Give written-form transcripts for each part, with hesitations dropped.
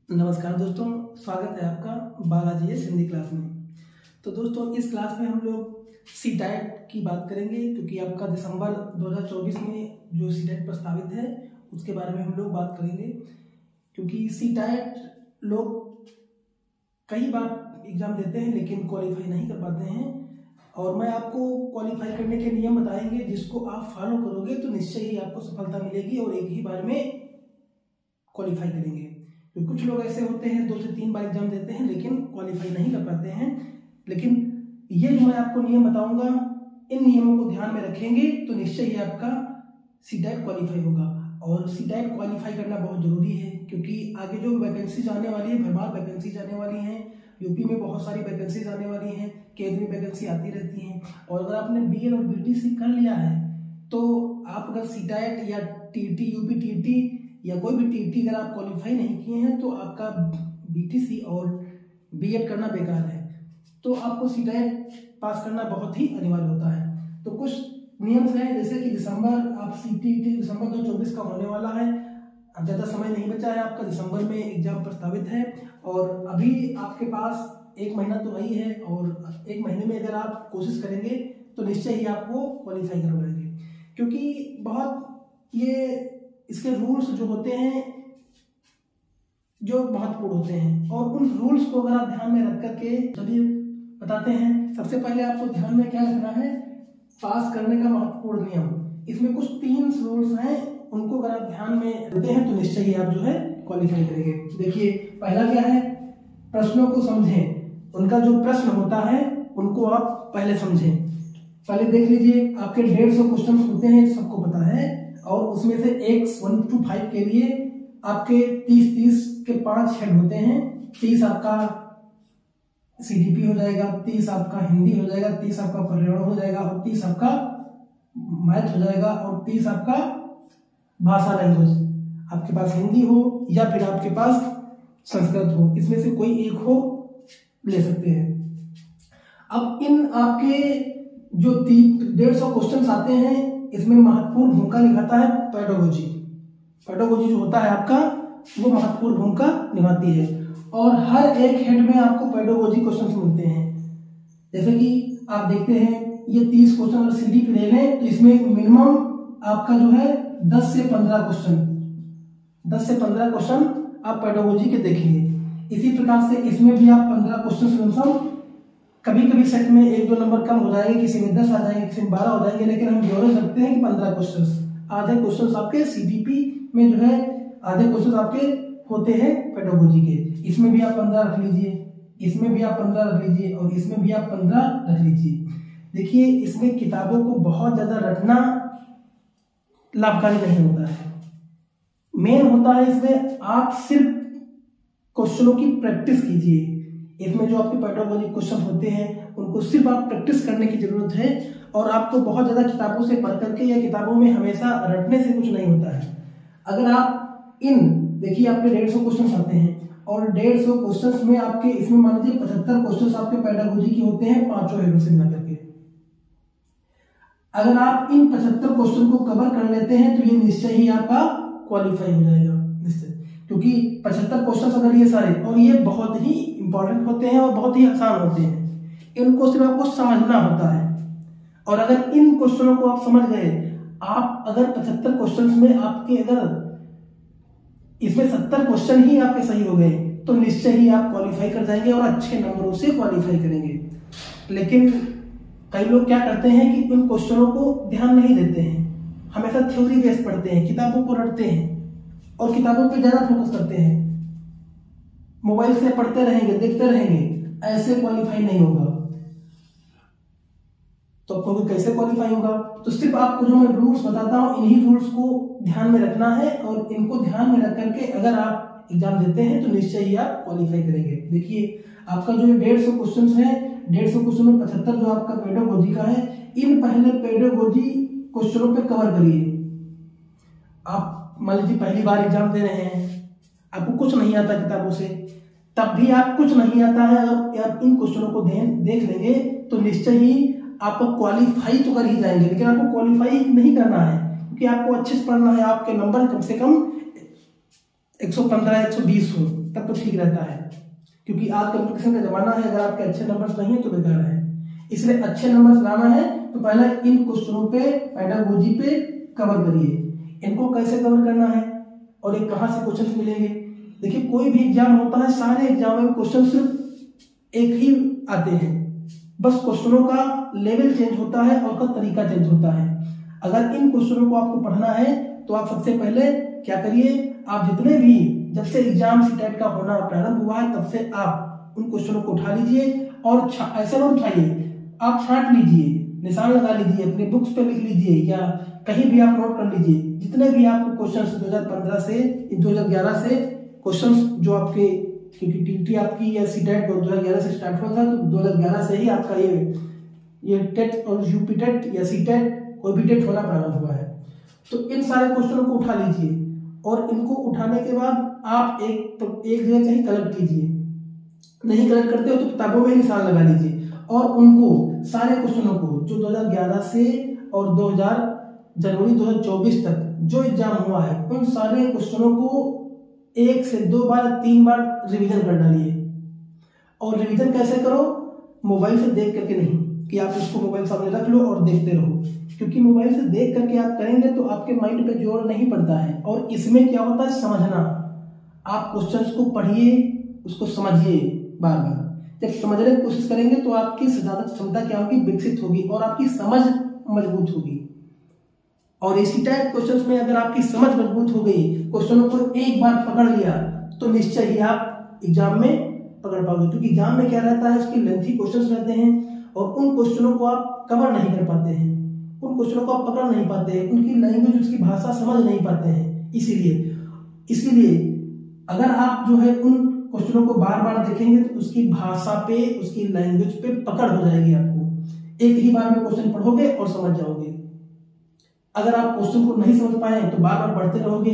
नमस्कार दोस्तों, स्वागत है आपका बालाजी हिंदी क्लास में। तो दोस्तों, इस क्लास में हम लोग सीटेट की बात करेंगे, क्योंकि आपका दिसंबर 2024 में जो सीटेट प्रस्तावित है उसके बारे में हम लोग बात करेंगे। क्योंकि सीटेट लोग कई बार एग्ज़ाम देते हैं लेकिन क्वालिफाई नहीं कर पाते हैं, और मैं आपको क्वालिफाई करने के नियम बताएंगे, जिसको आप फॉलो करोगे तो निश्चय ही आपको सफलता मिलेगी और एक ही बार में क्वालिफाई करेंगे। तो कुछ लोग ऐसे होते हैं 2 से 3 बार एग्जाम देते हैं लेकिन क्वालिफाई नहीं कर पाते हैं। लेकिन ये जो मैं आपको नियम बताऊंगा, इन नियमों को ध्यान में रखेंगे तो निश्चय ही आपका सीटेट क्वालिफाई होगा। और सीटेट क्वालिफाई करना बहुत जरूरी है, क्योंकि आगे जो वैकेंसीज आने वाली है, भरमार वैकेंसीज आने वाली हैं। यूपी में बहुत सारी वैकेंसीज आने वाली हैं, केंद्रीय वैकेंसी आती रहती हैं। और अगर आपने बीएड और बीटीसी कर लिया है तो आप अगर सीटेट या टीटी, यूपी टीटी या कोई भी टीटी अगर आप क्वालिफाई नहीं किए हैं तो आपका बीटीसी और बीएड करना बेकार है। तो आपको सीटेट पास करना बहुत ही अनिवार्य होता है। तो कुछ नियम्स हैं, जैसे कि आप सीटीटी दिसंबर 2024 का होने वाला है। अब ज़्यादा समय नहीं बचा है आपका, दिसंबर में एग्जाम प्रस्तावित है और अभी आपके पास 1 महीना तो वही है, और 1 महीने में अगर आप कोशिश करेंगे तो निश्चय ही आपको क्वालिफाई कर पाएंगे। क्योंकि बहुत ये इसके रूल्स जो होते हैं जो महत्वपूर्ण होते हैं, और उन रूल्स को अगर आप ध्यान में रख करके चलिए बताते हैं। सबसे पहले आपको ध्यान में क्या रखना है, पास करने का महत्वपूर्ण नियम। इसमें कुछ 3 रूल्स हैं, उनको अगर आप ध्यान में रखते हैं तो निश्चय ही आप जो है क्वालिफाई करेंगे। देखिए, पहला क्या है, प्रश्नों को समझें। उनका जो प्रश्न होता है उनको आप पहले समझें। पहले देख लीजिए, आपके 150 क्वेश्चन होते हैं, सबको पता है, और उसमें से 1 to 5 के लिए आपके 30 के 5 हेड होते हैं। 30 आपका सीडीपी हो जाएगा, 30 आपका हिंदी हो जाएगा, 30 आपका पर्यावरण हो जाएगा, और 30 आपका मैथ हो जाएगा, और 30 आपका भाषा लैंग्वेज। आपके पास हिंदी हो या फिर आपके पास संस्कृत हो, इसमें से कोई एक हो ले सकते हैं। अब इन आपके जो 150 क्वेश्चन आते हैं, इसमें महत्वपूर्ण भूमिका निभाता है पेडागोजी। पेडागोजी जो होता है आपका, वो महत्वपूर्ण भूमिका निभाती है, और हर एक हेड में आपको पेडागोजी क्वेश्चन मिलते हैं। जैसे कि आप देखते हैं, ये 30 क्वेश्चन अगर सीडीपी ले लें तो इसमें मिनिमम आपका जो है 10 से 15 क्वेश्चन आप पेडागोजी के देखेंगे। इसी प्रकार से इसमें भी आप 15 क्वेश्चन, कभी कभी सेट में 1-2 नंबर कम हो जाएंगे, किसी में 10 आ जाएंगे, किसी में 12 हो जाएंगे, लेकिन हम जोर रखते हैं कि 15 क्वेश्चन। आधे क्वेश्चन आपके सीडीपी में जो है, आधे क्वेश्चन आपके होते हैं पेडागोजी के। इसमें भी आप 15 रख लीजिए, इसमें भी आप 15 रख लीजिए, और इसमें भी आप 15 रख लीजिए। देखिए, इसमें किताबों को बहुत ज्यादा रखना लाभकारी नहीं होता है। मेन होता है इसमें आप सिर्फ क्वेश्चनों की प्रैक्टिस कीजिए। इसमें जो आपके पेडागोजी क्वेश्चन होते हैं उनको सिर्फ आप प्रैक्टिस करने की जरूरत है, और आपको बहुत ज्यादा किताबों से पढ़ करके या किताबों में हमेशा रटने से कुछ नहीं होता है। अगर आप देखिए, आपके 150 क्वेश्चन आते हैं, और 150 क्वेश्चन में आपके इसमें मान लीजिए 75 क्वेश्चन आपके पेडागोजी के होते हैं, 5 हेडों से मिला करके। अगर आप इन 75 क्वेश्चन को कवर कर लेते हैं तो ये निश्चय ही आपका क्वालिफाई हो जाएगा, निश्चय। क्योंकि 75 क्वेश्चन अगर ये सारे, और ये बहुत ही इंपॉर्टेंट होते हैं और बहुत ही आसान होते हैं, इनको सिर्फ आपको समझना होता है। और अगर इन क्वेश्चनों को आप समझ गए, आप अगर 75 क्वेश्चन में आपके अगर इसमें 70 क्वेश्चन ही आपके सही हो गए तो निश्चय ही आप क्वालिफाई कर जाएंगे और अच्छे नंबरों से क्वालिफाई करेंगे। लेकिन कई लोग क्या करते हैं कि उन क्वेश्चनों को ध्यान नहीं देते हैं, हमेशा थ्योरी बेस्ड पढ़ते हैं, किताबों को रटते हैं और किताबों पे ज्यादा फोकस करते हैं, मोबाइल से पढ़ते रहेंगे, देखते रहेंगे, ऐसे क्वालिफाई नहीं होगा। तो आपको कैसे क्वालिफाई होगा? तो सिर्फ आपको जो मैं रूल्स बताता हूं, इन्हीं रूल्स को ध्यान में रखना है, और इनको ध्यान में रख करके अगर आप एग्जाम देते हैं तो निश्चय ही आप क्वालिफाई करेंगे। देखिए, आपका जो 150 क्वेश्चन है, 150 क्वेश्चन में 75 जो आपका पेडागोजी का है, इन पहले पेडागोजी क्वेश्चनों पे कवर करिए। आप मान लीजिए पहली बार एग्जाम दे रहे हैं, आपको कुछ नहीं आता किताबों से, तब भी आप कुछ नहीं आता है, आप इन क्वेश्चनों को देख लेंगे तो निश्चय ही आपको क्वालिफाई तो कर ही जाएंगे। लेकिन आपको क्वालिफाई नहीं करना है, क्योंकि आपको अच्छे से पढ़ना है। आपके नंबर कम से कम 115 120 हो, तब तो ठीक रहता है, क्योंकि आज कंपटीशन का जमाना है, अगर आपके अच्छे नंबर्स नहीं है तो बेकार है। इसलिए अच्छे नंबर्स लाना है तो पहले इन क्वेश्चनों पे, पेडागोजी पे कवर करिए। इनको कैसे कवर करना है और ये कहाँ से क्वेश्चन मिलेंगे। देखिए कोई भी एग्जाम होता है, सारे एग्जाम में क्वेश्चन सिर्फ एक ही आते हैं, बस क्वेश्चनों का लेवल चेंज होता है और उसका तरीका चेंज होता है। अगर इन क्वेश्चनों को आपको पढ़ना है तो आप सबसे पहले क्या करिए, आप जितने भी, जब से एग्जाम सीटेट का होना प्रारंभ हुआ है तब से आप उन क्वेश्चनों को उठा लीजिए और ऐसे मत उठाइए, आप छांट लीजिए, निशान लगा लीजिए, अपने बुक्स पे लिख लीजिए या कहीं भी आप नोट कर लीजिए। जितने भी आपको क्वेश्चंस 2015 से 2011 से क्वेश्चंस जो आपके, क्योंकि टीटी आपकी या सीटेट 2011 से स्टार्ट हुआ था, तो 2011 से ही आपका ये टेट और यूपी टेट या सीटेट कोई भी टेट होना प्रारंभ हुआ है। तो इन सारे क्वेश्चनों को उठा लीजिए और इनको उठाने के बाद आप एक जगह कहीं कलेक्ट कीजिए, नहीं कलेक्ट करते हो तो किताबों में निशान लगा लीजिए और उनको सारे क्वेश्चनों को जो 2011 से और जनवरी 2024 तक जो एग्जाम हुआ है उन सारे क्वेश्चनों को 1 से 2 बार 3 बार रिवीजन कर डालिए। और रिवीजन कैसे करो, मोबाइल से देख करके नहीं कि आप इसको मोबाइल सामने रख लो और देखते रहो, क्योंकि मोबाइल से देख करके आप करेंगे तो आपके माइंड पे जोर नहीं पड़ता है। और इसमें क्या होता है, समझना। आप क्वेश्चंस को पढ़िए, उसको समझिए बार बार। जब समझने की कोशिश करेंगे तो आपकी सिद्धांत क्षमता क्या होगी, विकसित होगी और आपकी समझ मजबूत होगी। और इसी टाइप क्वेश्चंस में अगर आपकी समझ मजबूत हो गई, क्वेश्चनों को एक बार पकड़ लिया तो निश्चय ही आप एग्जाम में पकड़ पाओगे, क्योंकि एग्जाम में क्या रहता है, उसके लेंथी क्वेश्चंस रहते हैं और उन क्वेश्चनों को आप कवर नहीं कर पाते हैं, उन क्वेश्चनों को आप पकड़ नहीं पाते हैं, उनकी लैंग्वेज, उसकी भाषा समझ नहीं पाते हैं। इसीलिए अगर आप जो है उन क्वेश्चनों को बार बार देखेंगे तो उसकी भाषा पे, उसकी लैंग्वेज पे पकड़ हो जाएगी आपको। एक ही बार में क्वेश्चन पढ़ोगे और समझ जाओगे। अगर आप क्वेश्चन को नहीं समझ पाए तो बार बार पढ़ते रहोगे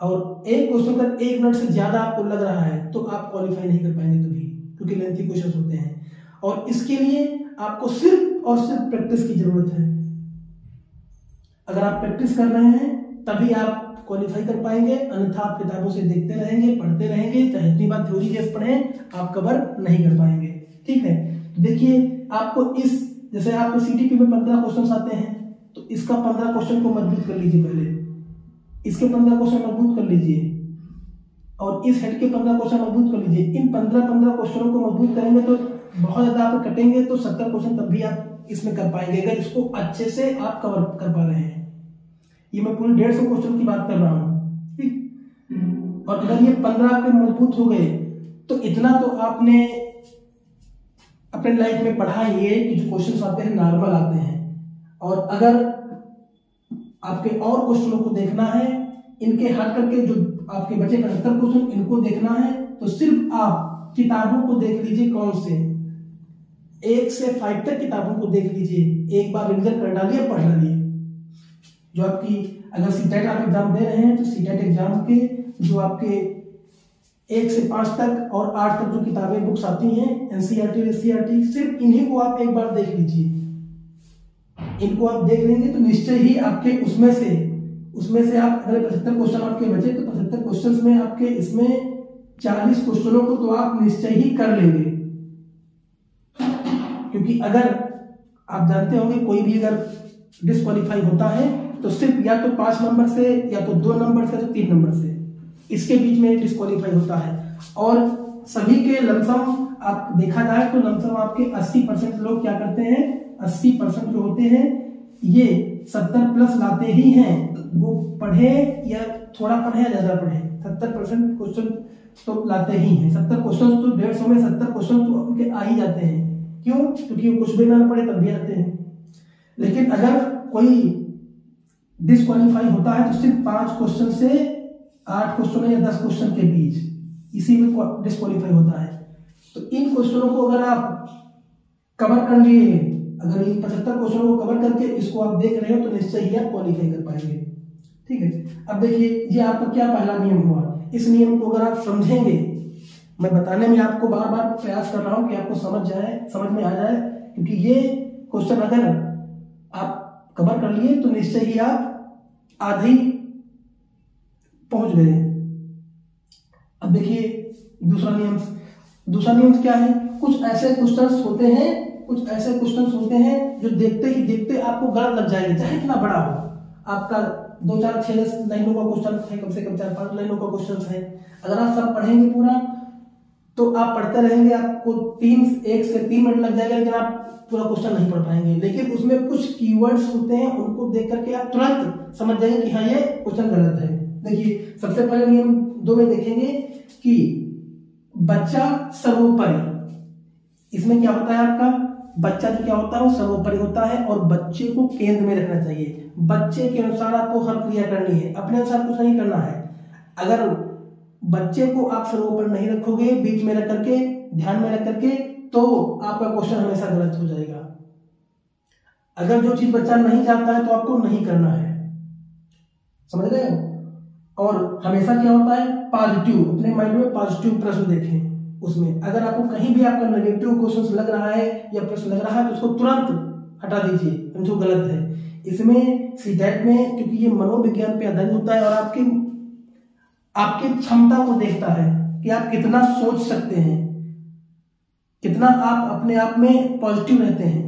और एक क्वेश्चन का 1 मिनट से ज्यादा आपको लग रहा है तो आप क्वालिफाई नहीं कर पाएंगे कभी, क्योंकि लेंथी क्वेश्चन होते हैं। और इसके लिए आपको सिर्फ और सिर्फ प्रैक्टिस की जरूरत है। अगर आप प्रैक्टिस कर रहे हैं तभी आप क्वालिफाई कर पाएंगे, अन्यथा आप किताबों से देखते रहेंगे, पढ़ते रहेंगे, चाहे जितनी बार थ्योरी बेस पढ़ें आप कवर नहीं कर पाएंगे। ठीक है, तो देखिए आपको जैसे आपको सीटीपी में 15 क्वेश्चन आते हैं तो इसका 15 क्वेश्चन को मजबूत कर लीजिए, पहले इसके 15 क्वेश्चन मजबूत कर लीजिए और इस हेड के 15 क्वेश्चन मजबूत कर लीजिए। इन 15 क्वेश्चनों को मजबूत करेंगे तो बहुत ज्यादा आप कटेंगे तो 70 क्वेश्चन तब भी आप इसमें कर पाएंगे, अगर इसको अच्छे से आप कवर कर पा रहे हैं। ये मैं पूरी 150 क्वेश्चन की बात कर रहा हूँ, ठीक। और अगर ये 15 आपके मजबूत हो गए तो इतना तो आपने अपने लाइफ में पढ़ा ही है कि जो क्वेश्चन आते हैं नॉर्मल आते हैं। और अगर आपके और क्वेश्चनों को देखना है, इनके हट करके जो आपके बचे 75 क्वेश्चन इनको देखना है तो सिर्फ आप किताबों को देख लीजिए, कौन से 1 से 5 तक किताबों को देख लीजिए, एक बार रिवीजन कर डालिए, पढ़ डालिए। जो आपकी अगर सीटेट आप एग्जाम दे रहे हैं तो सीटेट एग्जाम के जो आपके 1 से 5 तक और 8 तक जो किताबें बुक्स आती हैं एनसीईआरटी एससीईआरटी, सिर्फ इन्हीं को आप एक बार देख लीजिए। इनको आप देख लेंगे तो निश्चय ही आपके उसमें से आप अगर 75 क्वेश्चन आपके बचे तो 75 क्वेश्चन में आपके इसमें 40 क्वेश्चनों को तो आप निश्चय ही कर लेंगे। क्योंकि अगर आप जानते होंगे कोई भी अगर डिस्क्वालीफाई होता है तो सिर्फ या तो 5 नंबर से या तो 2 नंबर से तो 3 नंबर से, इसके बीच में डिस्क्वालीफाई होता है। और सभी के लमसम आप देखा जाए तो लमसम आपके 80% लोग क्या करते हैं, 80% जो होते हैं ये 70 प्लस लाते ही हैं, वो पढ़े या थोड़ा पढ़े या ज्यादा पढ़े 70% क्वेश्चन तो लाते ही हैं। 70 क्वेश्चन तो 150 में 70 क्वेश्चन तो उनके आ ही जाते हैं। क्यों? क्योंकि वो कुछ भी ना पढ़े तब भी आते हैं। लेकिन अगर कोई डिस्क्वालीफाई होता है तो सिर्फ 5 क्वेश्चन से 8 क्वेश्चन या 10 क्वेश्चन के बीच, इसी में डिस्क्वालीफाई होता है। तो इन क्वेश्चनों को अगर आप कवर कर लिए, अगर इन 75 क्वेश्चनों को कवर करके इसको आप देख रहे हो तो निश्चय ही आप क्वालिफाई कर पाएंगे। ठीक है, अब देखिए ये आपका क्या पहला नियम हुआ। इस नियम को अगर आप समझेंगे, मैं बताने में आपको बार बार प्रयास कर रहा हूं कि आपको समझ में आ जाए, क्योंकि ये क्वेश्चन अगर आप कवर कर लिए तो निश्चय ही आप आधे पहुंच गए। अब देखिए दूसरा नियम क्या है, कुछ ऐसे क्वेश्चंस होते हैं जो देखते ही देखते आपको गलत लग जाएंगे, चाहे इतना बड़ा हो। आपका 2-4-6 लाइनों का क्वेश्चन है, कम से कम 4-5 लाइनों का क्वेश्चन है। अगर आप सब पढ़ेंगे पूरा तो आप पढ़ते रहेंगे, आपको 1 से 3 मिनट लग जाएगा, लेकिन आप पूरा क्वेश्चन नहीं पढ़ पाएंगे। लेकिन उसमें कुछ कीवर्ड्स होते हैं, उनको देख करके आप तुरंत समझ जाएंगे कि हाँ ये क्वेश्चन गलत है। देखिए, सबसे पहले नियम 2 में देखेंगे कि बच्चा सर्वोपरि। इसमें क्या होता है, आपका बच्चा जो क्या होता है वो सर्वोपरि होता है और बच्चे को केंद्र में रखना चाहिए। बच्चे के अनुसार आपको हर क्रिया करनी है, अपने अनुसार कुछ नहीं करना है। अगर बच्चे को आप सर्वोपरि नहीं रखोगे, बीच में रख करके, ध्यान में रख करके, तो आपका क्वेश्चन हमेशा गलत हो जाएगा। अगर जो चीज बच्चा नहीं जानता है तो आपको नहीं करना है, समझ रहे हो। और हमेशा क्या होता है, पॉजिटिव, अपने माइंड में पॉजिटिव प्रश्न देखें। उसमें अगर आपको कहीं भी आपका नेगेटिव क्वेश्चन लग रहा है या प्रश्न लग रहा है तो उसको तुरंत हटा दीजिए, जो गलत है। इसमें सीटेट में, क्योंकि ये मनोविज्ञान पे आधारित होता है और आपकी क्षमता को देखता है कि आप कितना सोच सकते हैं, कितना आप अपने आप में पॉजिटिव रहते हैं।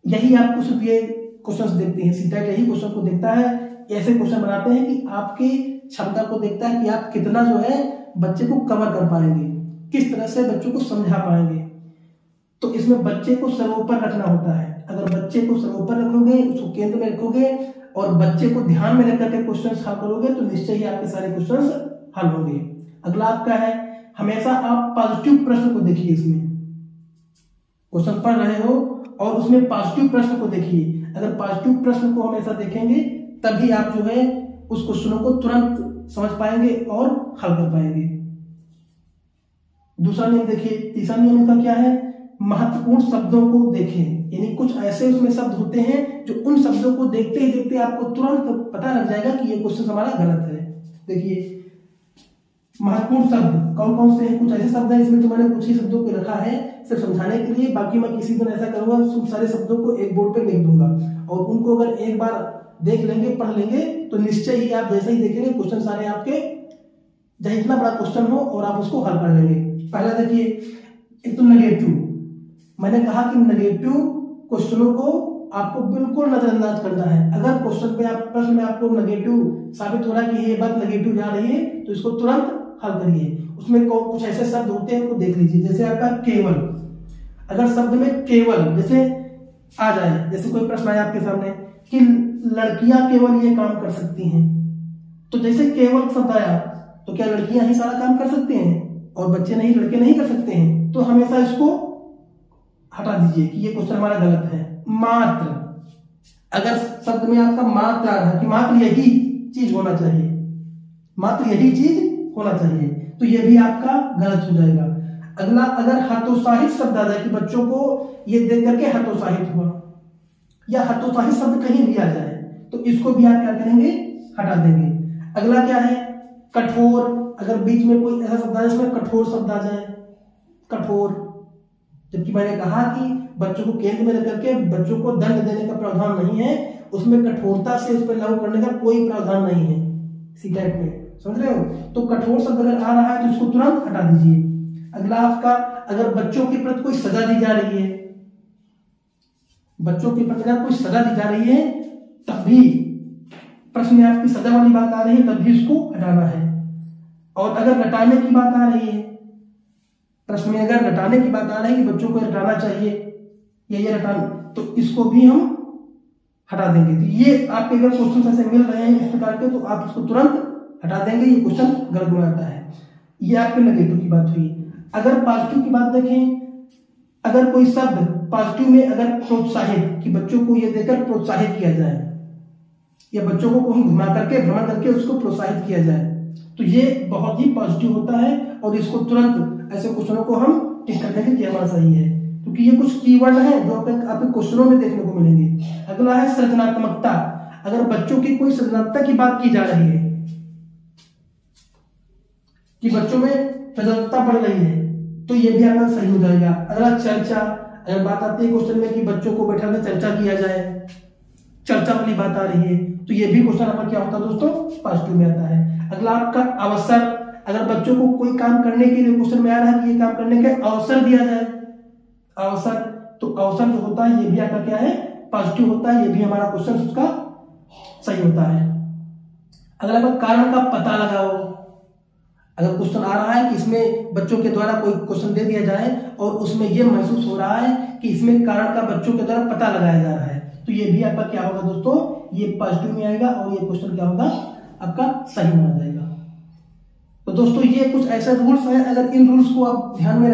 यही आपको सिर्फ ये क्वेश्चंस देखते हैं, सीटेट यही क्वेश्चन को देखता है। ऐसे क्वेश्चन बनाते हैं कि आपकी क्षमता को देखता है कि आप कितना जो है बच्चे को कवर कर पाएंगे, किस तरह से बच्चों को समझा पाएंगे। तो इसमें बच्चे को सर्वोपरि रखना होता है। अगर बच्चे को सर्वोपरि रखोगे, उसको केंद्र में रखोगे और बच्चे को ध्यान में रखकर के क्वेश्चंस हल करोगे तो निश्चय ही आपके सारे क्वेश्चंस हल होंगे। अगला आपका है, हमेशा आप पॉजिटिव प्रश्न को देखिए। इसमें क्वेश्चन पढ़ रहे हो और उसमें पॉजिटिव प्रश्न को देखिए। अगर पॉजिटिव प्रश्न को हमेशा देखेंगे तभी आप जो है उस क्वेश्चनों को तुरंत समझ पाएंगे और हल कर पाएंगे। दूसरा नियम देखिए, तीसरा नियम इनका क्या है, महत्वपूर्ण शब्दों को देखें। यानी कुछ ऐसे उसमें शब्द होते हैं जो उन शब्दों को देखते ही देखते आपको तुरंत पता लग जाएगा कि ये क्वेश्चन हमारा गलत है। देखिए, महत्वपूर्ण शब्द कौन कौन से हैं, कुछ ऐसे शब्द हैं, इसमें तो मैंने कुछ ही शब्दों को रखा है सिर्फ समझाने के लिए। बाकी मैं किसी दिन ऐसा करूंगा, सारे शब्दों को एक बोर्ड पे लिख दूंगा और उनको अगर एक बार देख लेंगे, पढ़ लेंगे तो निश्चय ही आप जैसे ही देखेंगे क्वेश्चन सारे आपके, चाहे इतना बड़ा क्वेश्चन हो, और आप उसको हल कर लेंगे। पहला देखिए, एक तो नेगेटिव। मैंने कहा कि नेगेटिव क्वेश्चनों को आपको बिल्कुल नजरअंदाज करना है। अगर क्वेश्चन पे आप प्रश्न में आपको नेगेटिव साबित हो रहा है कि ये बात नेगेटिव जा रही है तो इसको तुरंत हल करिए। उसमें कुछ ऐसे शब्द होते हैं उनको देख लीजिए। जैसे आपका केवल, अगर शब्द में केवल जैसे आ जाए, जैसे कोई प्रश्न आया आपके सामने कि लड़कियां केवल ये काम कर सकती हैं, तो जैसे केवल शब्द आया तो क्या लड़कियां ही सारा काम कर सकते हैं और बच्चे नहीं, लड़के नहीं कर सकते हैं? तो हमेशा इसको हटा दीजिए कि ये क्वेश्चन हमारा गलत है। मात्र, अगर शब्द में आपका मात्र आ रहा है कि मात्र यही चीज होना चाहिए, मात्र यही चीज होना चाहिए, तो ये भी आपका गलत हो जाएगा। अगला, अगर हतोत्साहित शब्द आ जाए कि बच्चों को ये देख करके हतोत्साहित हुआ, या हतोत्साहित शब्द कहीं भी आ जाए तो इसको भी आप क्या करेंगे, हटा देंगे। अगला क्या है, कठोर। अगर बीच में कोई ऐसा शब्द आ जाए इसमें कठोर शब्द आ जाए, कठोर, जबकि मैंने कहा कि बच्चों को केंद्र में रख करके बच्चों को दंड देने का प्रावधान नहीं है, उसमें कठोरता से उस पर लागू करने का कोई प्रावधान नहीं है सीटेट में, समझ रहे हो। तो कठोर शब्द अगर आ रहा है तो इसको तुरंत हटा दीजिए। अगला आपका, अगर बच्चों के प्रति कोई सजा दी जा रही है, बच्चों के प्रति अगर कोई सजा दी जा रही है तब भी प्रश्न में आपकी सजा वाली बात आ रही है तब भी इसको हटाना है। और अगर रटाने की बात आ रही है, प्रश्न में अगर रटाने की बात आ रही है कि बच्चों को रटाना चाहिए या ये रटाना, तो इसको भी हम हटा देंगे। तो ये आपके अगर क्वेश्चन ऐसे मिल रहे हैं इस प्रकार के तो आप इसको तुरंत हटा देंगे, ये क्वेश्चन गलत बनाता है। ये आपके नेगेटिव की बात हुई। अगर पॉजिटिव की बात देखें, अगर कोई शब्द पॉजिटिव में अगर प्रोत्साहित, कि बच्चों को ये देकर प्रोत्साहित किया जाए या बच्चों को कहीं घुमा करके भ्रमण करके उसको प्रोत्साहित किया जाए, तो ये बहुत ही पॉजिटिव होता है और इसको तुरंत ऐसे क्वेश्चनों को हम टिक कर देंगे कि हमारा सही है, क्योंकि ये कुछ कीवर्ड है जो आपके क्वेश्चनों में देखने को मिलेंगे। अगला है सृजनात्मकता। अगर बच्चों की कोई सृजनात्मकता की बात की जा रही है कि बच्चों में सृजनात्मकता बढ़ रही है तो ये भी आपका सही हो जाएगा। अगला चर्चा, अगर बात आती है क्वेश्चन में कि बच्चों को बैठा कर चर्चा किया जाए, चर्चा वाली बात आ रही है तो ये भी क्वेश्चन आपका क्या होता है दोस्तों, पॉजिटिव में आता है। अगला आपका अवसर। अगर बच्चों को कोई काम करने के लिए क्वेश्चन में आ रहा है कि ये काम करने का अवसर दिया जाए, अवसर, तो अवसर जो होता है ये भी आपका क्या है, पॉजिटिव होता है, ये भी हमारा क्वेश्चन उसका सही होता है। अगर आपका कारण का पता लगाओ, अगर क्वेश्चन आ रहा है कि इसमें बच्चों के द्वारा कोई क्वेश्चन दे दिया जाए और उसमें यह महसूस हो रहा है कि इसमें कारण का बच्चों के द्वारा पता लगाया जा रहा है, तो ये भी आपका क्या होगा दोस्तों, ये पॉजिटिव में आएगा और ये क्वेश्चन क्या होगा, आपका सही माना जाएगा। तो दोस्तों ये कुछ ऐसे रूल्स हैं, अगर इन रूल्स को आप ध्यान में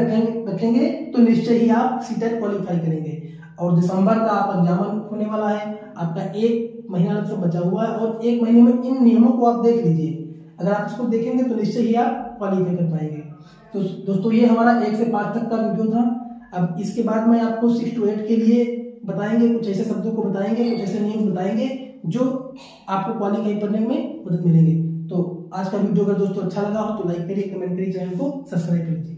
रखेंगे तो निश्चय ही आप सीटेट क्वालिफाई करेंगे। और दिसंबर का आप एग्जाम होने वाला है, आपका 1 महीना से बचा हुआ है और 1 महीने में इन नियमों को आप देख लीजिए। अगर आप इसको देखेंगे तो निश्चय ही आप क्वालिफाई कर पाएंगे। तो दोस्तों ये हमारा 1 से 5 तक का वीडियो था। अब इसके बाद में आपको 6 to 8 के लिए बताएंगे, कुछ ऐसे शब्दों को बताएंगे, कुछ ऐसे नियम बताएंगे जो आपको क्वालिफाई करने में मदद मिलेंगे। तो आज का वीडियो अगर दोस्तों अच्छा लगा हो तो लाइक करिए, कमेंट करिए, चैनल को सब्सक्राइब कर लीजिए।